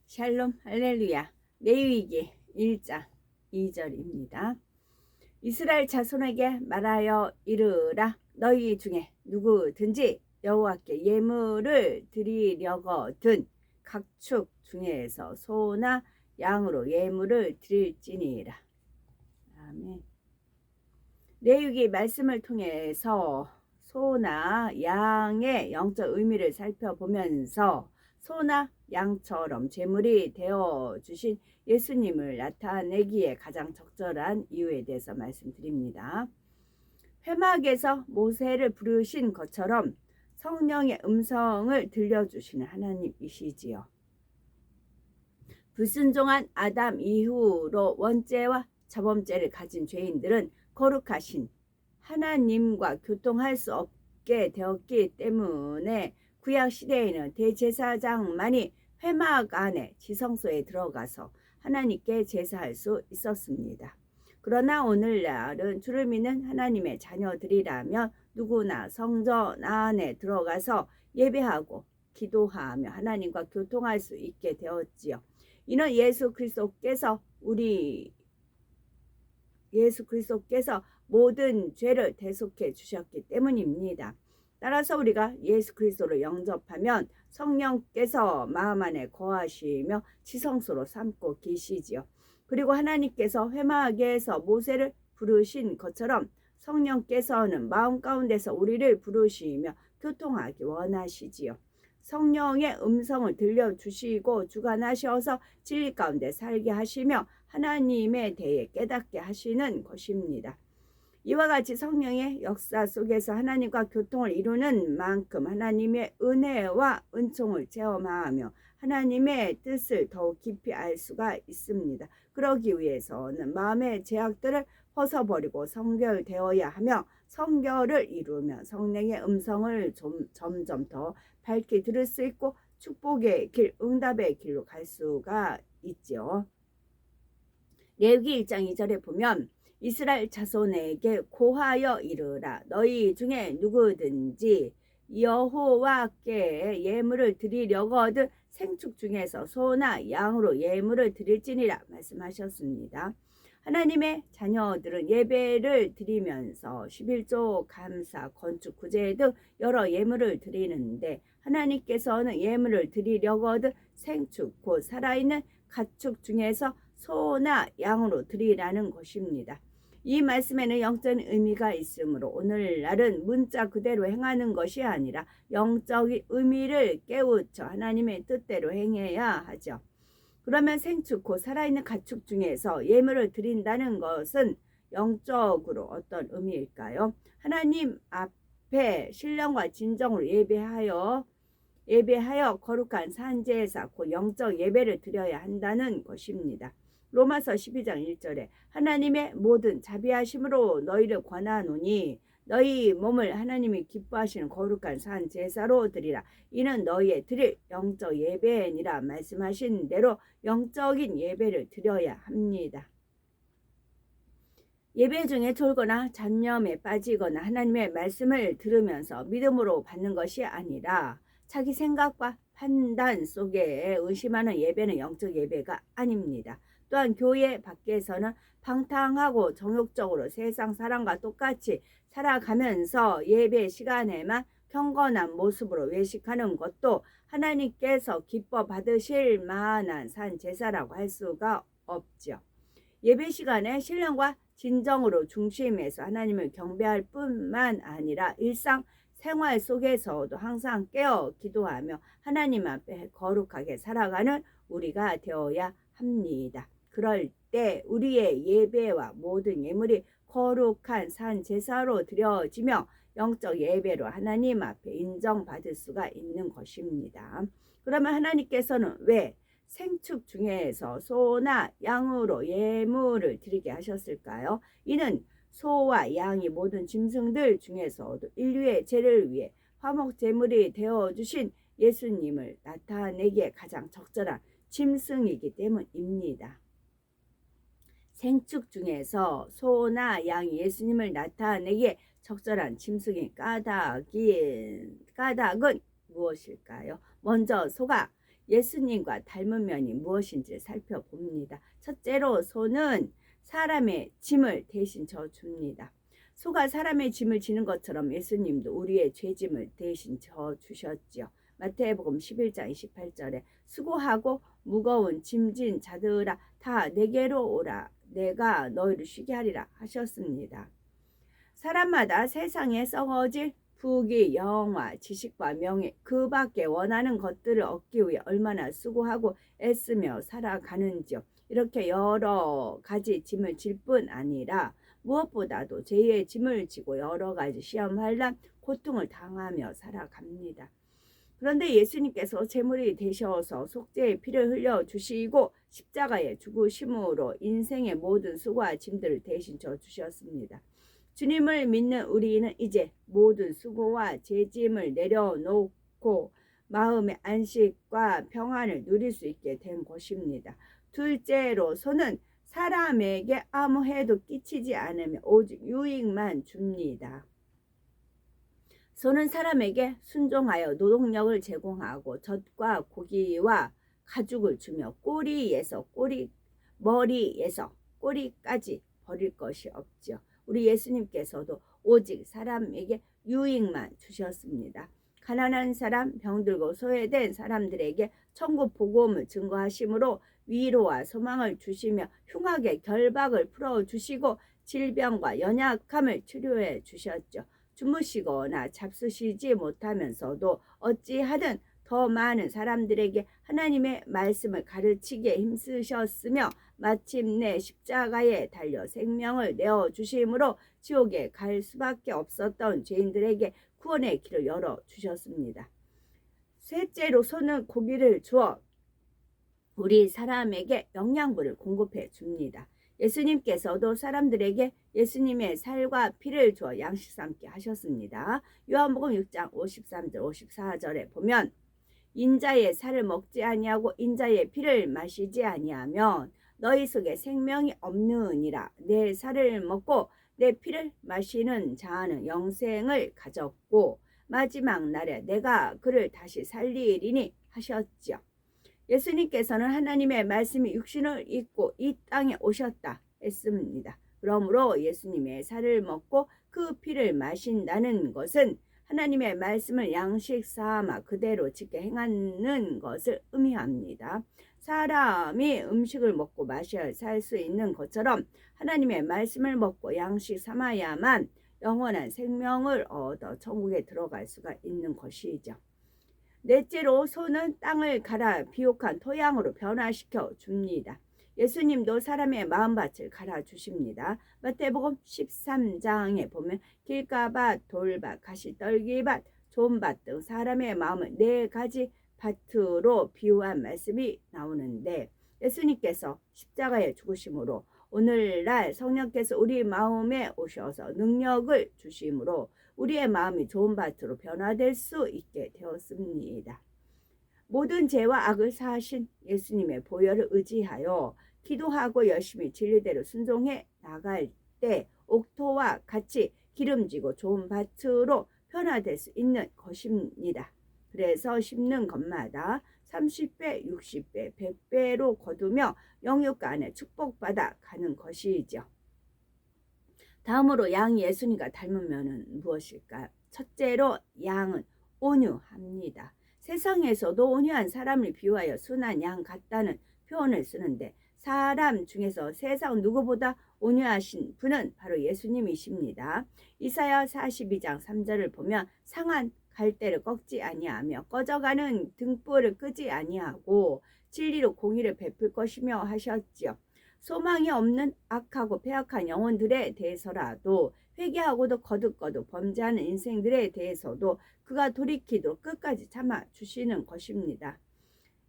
샬롬 할렐루야. 레위기 1장 2절입니다. 이스라엘 자손에게 말하여 이르라. 너희 중에 누구든지 여호와께 예물을 드리려거든 각 축 중에서 소나 양으로 예물을 드릴지니라. 아멘. 레위기 말씀을 통해서 소나 양의 영적 의미를 살펴보면서 소나 양처럼 제물이 되어 주신 예수님을 나타내기에 가장 적절한 이유에 대해서 말씀드립니다. 회막에서 모세를 부르신 것처럼 성령의 음성을 들려주시는 하나님이시지요. 불순종한 아담 이후로 원죄와 자범죄를 가진 죄인들은 거룩하신 하나님과 교통할 수 없게 되었기 때문에 구약 시대에는 대제사장만이 회막 안에 지성소에 들어가서 하나님께 제사할 수 있었습니다. 그러나 오늘날은 주를 믿는 하나님의 자녀들이라면 누구나 성전 안에 들어가서 예배하고 기도하며 하나님과 교통할 수 있게 되었지요. 이는 예수 그리스도께서 모든 죄를 대속해 주셨기 때문입니다. 따라서 우리가 예수 그리스도를 영접하면 성령께서 마음 안에 거하시며 지성소로 삼고 계시지요. 그리고 하나님께서 회막에서 모세를 부르신 것처럼 성령께서는 마음 가운데서 우리를 부르시며 교통하기 원하시지요. 성령의 음성을 들려주시고 주관하셔서 진리 가운데 살게 하시며 하나님에 대해 깨닫게 하시는 것입니다. 이와 같이 성령의 역사 속에서 하나님과 교통을 이루는 만큼 하나님의 은혜와 은총을 체험하며 하나님의 뜻을 더욱 깊이 알 수가 있습니다. 그러기 위해서는 마음의 제약들을 벗어버리고 성결되어야 하며 성결을 이루며 성령의 음성을 점점 더 밝게 들을 수 있고 축복의 길, 응답의 길로 갈 수가 있죠. 레위기 1장 2절에 보면 이스라엘 자손에게 고하여 이르라. 너희 중에 누구든지 여호와께 예물을 드리려거든 생축 중에서 소나 양으로 예물을 드릴지니라 말씀하셨습니다. 하나님의 자녀들은 예배를 드리면서 11조 감사, 건축, 구제 등 여러 예물을 드리는데 하나님께서는 예물을 드리려거든 생축, 곧 살아있는 가축 중에서 소나 양으로 드리라는 것입니다. 이 말씀에는 영적 의미가 있으므로 오늘날은 문자 그대로 행하는 것이 아니라 영적인 의미를 깨우쳐 하나님의 뜻대로 행해야 하죠. 그러면 생축 곧 살아있는 가축 중에서 예물을 드린다는 것은 영적으로 어떤 의미일까요? 하나님 앞에 신령과 진정으로 예배하여 거룩한 산제사 곧 영적 예배를 드려야 한다는 것입니다. 로마서 12장 1절에 하나님의 모든 자비하심으로 너희를 권하노니 너희 몸을 하나님이 기뻐하시는 거룩한 산 제사로 드리라. 이는 너희의 드릴 영적 예배니라 말씀하신 대로 영적인 예배를 드려야 합니다. 예배 중에 졸거나 잡념에 빠지거나 하나님의 말씀을 들으면서 믿음으로 받는 것이 아니라 자기 생각과 판단 속에 의심하는 예배는 영적 예배가 아닙니다. 또한 교회 밖에서는 방탕하고 정욕적으로 세상 사람과 똑같이 살아가면서 예배 시간에만 경건한 모습으로 외식하는 것도 하나님께서 기뻐 받으실 만한 산 제사라고 할 수가 없죠. 예배 시간에 신령과 진정으로 중심에서 하나님을 경배할 뿐만 아니라 일상 생활 속에서도 항상 깨어 기도하며 하나님 앞에 거룩하게 살아가는 우리가 되어야 합니다. 그럴 때 우리의 예배와 모든 예물이 거룩한 산 제사로 드려지며 영적 예배로 하나님 앞에 인정받을 수가 있는 것입니다. 그러면 하나님께서는 왜 생축 중에서 소나 양으로 예물을 드리게 하셨을까요? 이는 소와 양이 모든 짐승들 중에서도 인류의 죄를 위해 화목 제물이 되어주신 예수님을 나타내기에 가장 적절한 짐승이기 때문입니다. 생축 중에서 소나 양이 예수님을 나타내기에 적절한 짐승의 까닭은 무엇일까요? 먼저 소가 예수님과 닮은 면이 무엇인지 살펴봅니다. 첫째로 소는 사람의 짐을 대신 져줍니다. 소가 사람의 짐을 지는 것처럼 예수님도 우리의 죄짐을 대신 져주셨지요. 마태복음 11장 28절에 수고하고 무거운 짐진 자들아 다 내게로 오라 내가 너희를 쉬게 하리라 하셨습니다. 사람마다 세상에 썩어질 부귀, 영화, 지식과 명예 그 밖에 원하는 것들을 얻기 위해 얼마나 수고하고 애쓰며 살아가는지요. 이렇게 여러 가지 짐을 질 뿐 아니라 무엇보다도 죄의 짐을 지고 여러 가지 시험, 환난, 고통을 당하며 살아갑니다. 그런데 예수님께서 제물이 되셔서 속죄의 피를 흘려주시고 십자가에 죽으심으로 인생의 모든 수고와 짐들을 대신 져주셨습니다. 주님을 믿는 우리는 이제 모든 수고와 죄짐을 내려놓고 마음의 안식과 평안을 누릴 수 있게 된 것입니다. 둘째로 소는 사람에게 아무 해도 끼치지 않으며 오직 유익만 줍니다. 소는 사람에게 순종하여 노동력을 제공하고 젖과 고기와 가죽을 주며 머리에서 꼬리까지 버릴 것이 없지요. 우리 예수님께서도 오직 사람에게 유익만 주셨습니다. 가난한 사람, 병들고 소외된 사람들에게 천국 복음을 증거하심으로 위로와 소망을 주시며 흉악의 결박을 풀어주시고 질병과 연약함을 치료해 주셨죠. 주무시거나 잡수시지 못하면서도 어찌하든 더 많은 사람들에게 하나님의 말씀을 가르치기에 힘쓰셨으며 마침내 십자가에 달려 생명을 내어주심으로 지옥에 갈 수밖에 없었던 죄인들에게 구원의 길을 열어주셨습니다. 셋째로 소는 고기를 주어 우리 사람에게 영양분을 공급해 줍니다. 예수님께서도 사람들에게 예수님의 살과 피를 주어 양식 삼게 하셨습니다. 요한복음 6장 53절 54절에 보면 인자의 살을 먹지 아니하고 인자의 피를 마시지 아니하면 너희 속에 생명이 없느니라. 내 살을 먹고 내 피를 마시는 자는 영생을 가졌고 마지막 날에 내가 그를 다시 살리리니 하셨지요. 예수님께서는 하나님의 말씀이 육신을 입고 이 땅에 오셨다 했습니다. 그러므로 예수님의 살을 먹고 그 피를 마신다는 것은 하나님의 말씀을 양식 삼아 그대로 지켜 행하는 것을 의미합니다. 사람이 음식을 먹고 마셔야 살 수 있는 것처럼 하나님의 말씀을 먹고 양식 삼아야만 영원한 생명을 얻어 천국에 들어갈 수가 있는 것이죠. 넷째로 소는 땅을 갈아 비옥한 토양으로 변화시켜 줍니다. 예수님도 사람의 마음밭을 갈아주십니다. 마태복음 13장에 보면 길가밭, 돌밭, 가시떨기밭, 좋은밭 등 사람의 마음을 네 가지 밭으로 비유한 말씀이 나오는데 예수님께서 십자가에 죽으심으로 오늘날 성령께서 우리 마음에 오셔서 능력을 주심으로 우리의 마음이 좋은 밭으로 변화될 수 있게 되었습니다. 모든 죄와 악을 사하신 예수님의 보혈을 의지하여 기도하고 열심히 진리대로 순종해 나갈 때 옥토와 같이 기름지고 좋은 밭으로 변화될 수 있는 것입니다. 그래서 심는 것마다 30배, 60배, 100배로 거두며 영육 안에 축복받아 가는 것이죠. 다음으로 양 예수님과 닮은 면은 무엇일까요? 첫째로 양은 온유합니다. 세상에서도 온유한 사람을 비유하여 순한 양 같다는 표현을 쓰는데 사람 중에서 세상 누구보다 온유하신 분은 바로 예수님이십니다. 이사야 42장 3절을 보면 상한 갈대를 꺾지 아니하며 꺼져가는 등불을 끄지 아니하고 진리로 공의를 베풀 것이며 하셨지요. 소망이 없는 악하고 패악한 영혼들에 대해서라도 회개하고도 거듭거듭 범죄하는 인생들에 대해서도 그가 돌이키도록 끝까지 참아주시는 것입니다.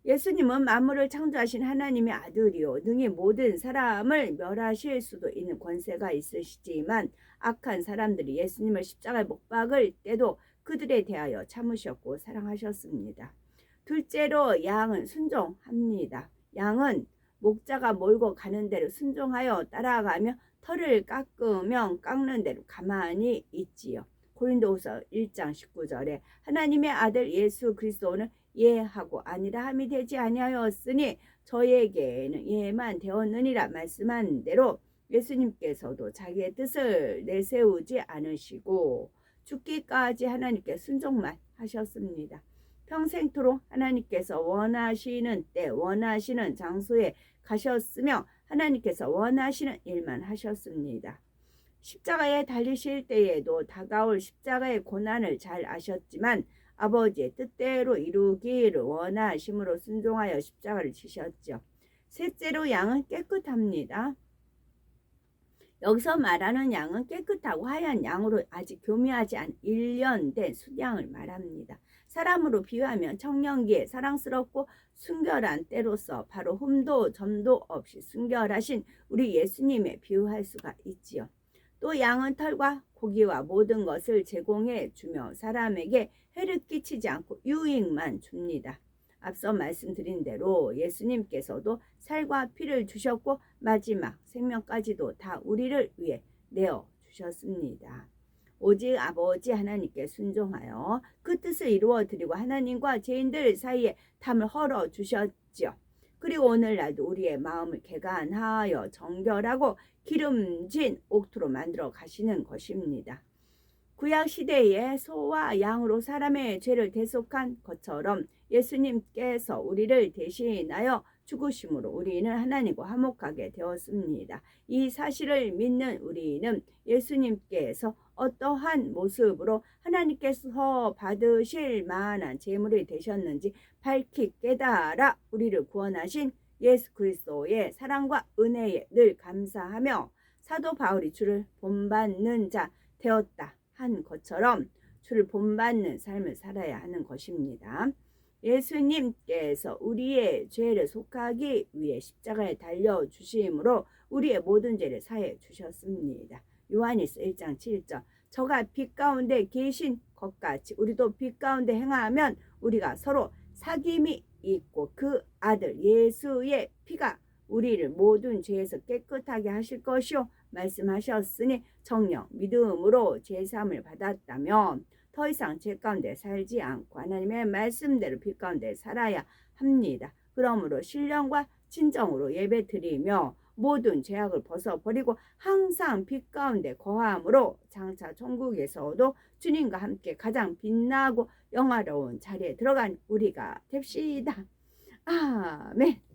예수님은 만물을 창조하신 하나님의 아들이요 능히 모든 사람을 멸하실 수도 있는 권세가 있으시지만 악한 사람들이 예수님을 십자가에 못 박을 때도 그들에 대하여 참으셨고 사랑하셨습니다. 둘째로 양은 순종합니다. 양은 목자가 몰고 가는 대로 순종하여 따라가며 털을 깎으면 깎는 대로 가만히 있지요. 고린도후서 1장 19절에 하나님의 아들 예수 그리스도는 예하고 아니라 함이 되지 아니하였으니 저에게는 예만 되었느니라 말씀한 대로 예수님께서도 자기의 뜻을 내세우지 않으시고 죽기까지 하나님께 순종만 하셨습니다. 평생토록 하나님께서 원하시는 때 원하시는 장소에 가셨으며 하나님께서 원하시는 일만 하셨습니다. 십자가에 달리실 때에도 다가올 십자가의 고난을 잘 아셨지만 아버지의 뜻대로 이루기를 원하심으로 순종하여 십자가를 지셨죠. 셋째로 양은 깨끗합니다. 여기서 말하는 양은 깨끗하고 하얀 양으로 아직 교미하지 않은 1년 된 숫양을 말합니다. 사람으로 비유하면 청년기에 사랑스럽고 순결한 때로서 바로 흠도 점도 없이 순결하신 우리 예수님에 비유할 수가 있지요. 또 양은 털과 고기와 모든 것을 제공해 주며 사람에게 해를 끼치지 않고 유익만 줍니다. 앞서 말씀드린 대로 예수님께서도 살과 피를 주셨고 마지막 생명까지도 다 우리를 위해 내어 주셨습니다. 오직 아버지 하나님께 순종하여 그 뜻을 이루어 드리고 하나님과 죄인들 사이에 담을 헐어 주셨죠. 그리고 오늘날도 우리의 마음을 개간하여 정결하고 기름진 옥토로 만들어 가시는 것입니다. 구약 시대에 소와 양으로 사람의 죄를 대속한 것처럼 예수님께서 우리를 대신하여 죽으심으로 우리는 하나님과 화목하게 되었습니다. 이 사실을 믿는 우리는 예수님께서 어떠한 모습으로 하나님께서 받으실 만한 제물이 되셨는지 밝히 깨달아 우리를 구원하신 예수 그리스도의 사랑과 은혜에 늘 감사하며 사도 바울이 주를 본받는 자 되었다 한 것처럼 주를 본받는 삶을 살아야 하는 것입니다. 예수님께서 우리의 죄를 속하기 위해 십자가에 달려주심으로 우리의 모든 죄를 사해 주셨습니다. 요한일서 1장 7절 저가 빛 가운데 계신 것 같이 우리도 빛 가운데 행하면 우리가 서로 사귐이 있고 그 아들 예수의 피가 우리를 모든 죄에서 깨끗하게 하실 것이요 말씀하셨으니 정녕 믿음으로 제사함을 받았다면 더 이상 죄 가운데 살지 않고 하나님의 말씀대로 빛 가운데 살아야 합니다. 그러므로 신령과 진정으로 예배드리며 모든 죄악을 벗어버리고 항상 빛 가운데 거함으로 장차 천국에서도 주님과 함께 가장 빛나고 영화로운 자리에 들어간 우리가 됩시다. 아멘.